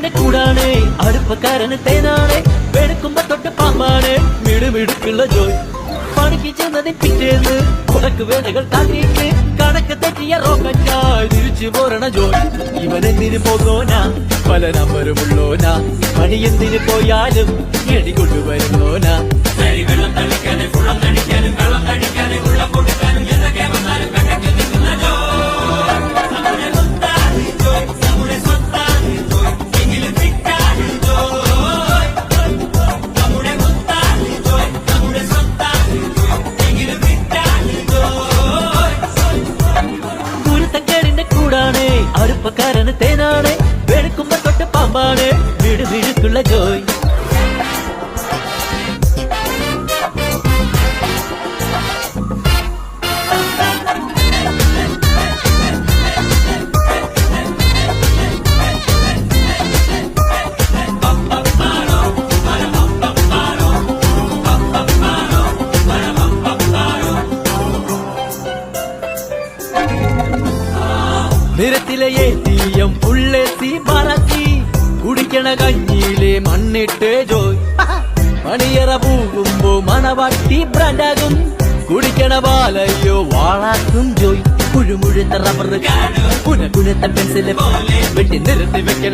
കുരുത്തക്കേടിന്റെ കൂടാണ്, അടുപ്പക്കാരന് തേനാണ്, വെളുക്കുമ്പോ തൊട്ട് പാമ്പാണ്, മിടുമിടുക്കുള്ള ജോയ്. പണിക്ക് ചെന്നതിൽ പിറ്റേന്ന് ഉടക്ക് വേലകൾ താക്കിയിട്ട് കണക്ക് തെറ്റിയ റോക്കറ്റായി തിരിച്ചു പോരണ ജോയ്. ഇവനെന്തിന് പോകോനാ, പല നമ്പരുമുള്ളോനാ, പണി എന്തിന് പോയാലും എടി കൊണ്ടുവരുന്നോനാ. വെള്ളം തളിക്കാനും കുളം തളിക്കാനും വെള്ളം തളിക്കാനും വെള്ളം കൊടുക്കാനും എന്തൊക്കെ വന്നാലും കണ്ടു നിൽക്കുന്ന ജോയ്. നമ്മുടെ സ്വത്താണ് ജോയ്, നമ്മുടെ സ്വത്താണ് ജോയ്, എങ്കിലും വിട്ടാണ് ജോയ്. നമ്മുടെ സ്വത്താണ് ജോയ്, നമ്മുടെ സ്വത്താണ് ജോയ്, എങ്കിലും വിട്ടാണ് ജോയ്. കുരുത്തക്കേടിന്റെ കൂടാണ്, അടുപ്പക്കാരന് തേനാണ്, വെളുക്കുമ്പോ തൊട്ട് പാമ്പാണ്, മിടുമിടുക്കുള്ള ജോയ്. നിരത്തിലെ ATM ഉള്ളെത്തി മറക്കി കുടിക്കണ കഞ്ഞിയിലെ മണ്ണിട്ട് ജോയ്. മണിയറ പോകുമ്പോ മണവാട്ടി ബ്രാൻഡാകും, കുടിക്കണ പാലയ്യോ വാളാക്കും ജോയ്. കുഴുമുഴുത്ത റബ്ബർ കുനകുനത്ത പെൻസില് വെട്ടി നിർത്തി വെക്കണ